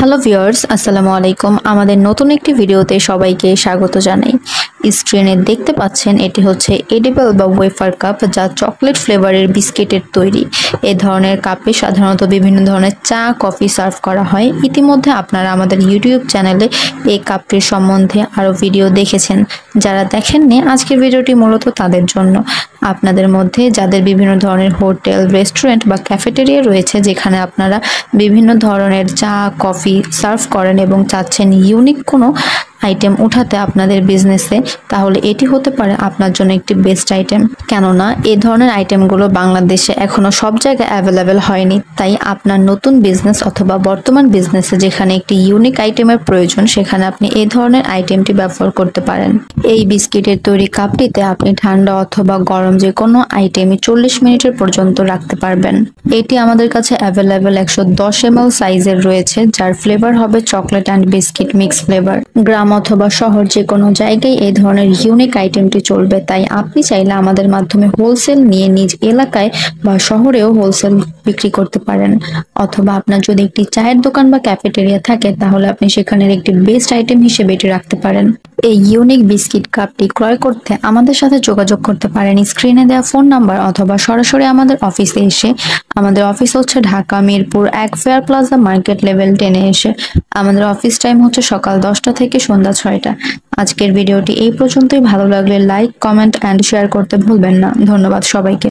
Hello viewers, আসসালামু আলাইকুম। আমাদের নতুন একটি ভিডিওতে সবাইকে স্বাগত জানাই। স্ক্রিনে দেখতে পাচ্ছেন এটি হচ্ছে এডিবল বা ওয়েফার কাপ, যা চকলেট ফ্লেভারের বিস্কিটের তৈরি। এই ধরনের কাপে সাধারণত বিভিন্ন ধরনের চা, কফি সার্ভ করা হয়। ইতিমধ্যে আপনারা আমাদের ইউটিউব চ্যানেলে এই কাপটির সম্বন্ধে আরও ভিডিও দেখেছেন। যারা দেখেননি, আজকের ভিডিওটি মূলত তাদের জন্য। আপনাদের মধ্যে যাদের বিভিন্ন ধরনের হোটেল, রেস্টুরেন্ট বা ক্যাফেটেরিয়া রয়েছে, যেখানে আপনারা বিভিন্ন ধরনের চা, কফি সার্ভ করেন এবং চাচ্ছেন ইউনিক কোনো আইটেম উঠাতে আপনাদের বিজনেসে, তাহলে এটি হতে পারে আপনার জন্য একটি বেস্ট আইটেম। কেননা এই ধরনের আইটেমগুলো বাংলাদেশে এখনো সব জায়গায় অ্যাভেলেবেল হয়নি। তাই আপনার নতুন বিজনেস অথবা বর্তমান বিজনেসে যেখানে একটি ইউনিক আইটেমের প্রয়োজন, সেখানে আপনি এই ধরনের আইটেমটি ব্যবহার করতে পারেন। এই বিস্কিটের তৈরি কাপটিতে আপনি ঠান্ডা অথবা গরম যে কোনো আইটেমই 40 মিনিটের পর্যন্ত রাখতে পারবেন। এটি আমাদের কাছে অ্যাভেলেবেল 110 ml সাইজের রয়েছে, যার ফ্লেভার হবে chocolate and biscuit mix flavour. গ্রাম অথবা শহর যে কোনো জায়গায় এই ধরনের ইউনিক আইটেমটি চলবে। তাই আপনি চাইলে আমাদের মাধ্যমে হোলসেল নিয়ে নিজ এলাকায় বা শহরেও হোলসেল বিক্রি করতে পারেন। অথবা আপনার যদি একটি চায়ের দোকান বা ক্যাফেটেরিয়া থাকে, তাহলে আপনি সেখানের একটি বেস্ট আইটেম হিসেবে এটি রাখতে পারেন। এই ইউনিক বিস্কিট কাপটি ক্রয় করতে আমাদের সাথে যোগাযোগ করতে পারেন স্ক্রিনে দেওয়া ফোন নাম্বার অথবা সরাসরি আমাদের অফিসে এসে। আমাদের অফিস হচ্ছে Dhaka Mirpur 1 fair plaza market level 10-এ এসে। আমাদের অফিস টাইম হচ্ছে সকাল 10টা থেকে সন্ধ্যা 6টা। আজকের ভিডিওটি এই পর্যন্তই। ভালো লাগলে লাইক, কমেন্ট অ্যান্ড শেয়ার করতে ভুলবেন না। ধন্যবাদ সবাইকে।